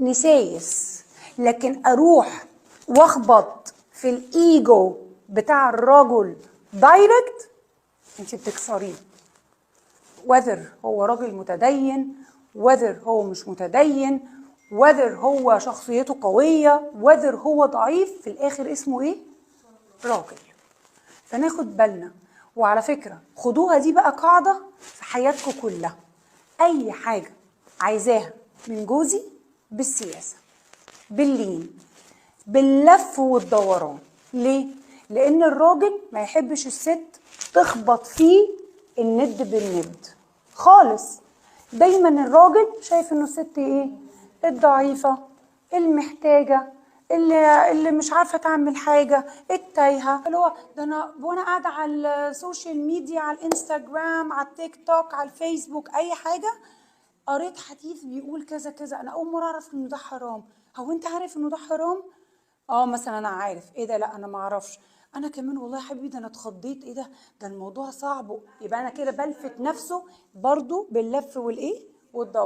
نسايس، لكن اروح واخبط في الايجو بتاع الرجل دايركت، انت بتكسريه. whether هو راجل متدين، whether هو مش متدين، whether هو شخصيته قوية، whether هو ضعيف، في الاخر اسمه ايه؟ راجل. فناخد بالنا. وعلى فكرة خدوها دي بقى قاعدة في حياتكم كلها، اي حاجة عايزاها من جوزي بالسياسة، باللين، باللف والدوران. ليه؟ لان الراجل ما يحبش الست تخبط فيه الند بالند خالص. دايما الراجل شايف انه الست ايه؟ الضعيفة، المحتاجة، اللي مش عارفة تعمل حاجة، التايهة، اللي هو ده انا وانا قاعدة على السوشيال ميديا، على الانستجرام، على التيك توك، على الفيسبوك، اي حاجة، قريت حديث بيقول كذا كذا، انا اول مرة اعرف انه ده حرام. هو انت عارف انه ده حرام؟ مثلا انا عارف. ايه ده؟ لا انا ما اعرفش. انا كمان والله يا حبيبي ده انا اتخضيت. ايه ده الموضوع صعب. يبقى انا كده بلفت نفسه برضو باللف والايه والدوران.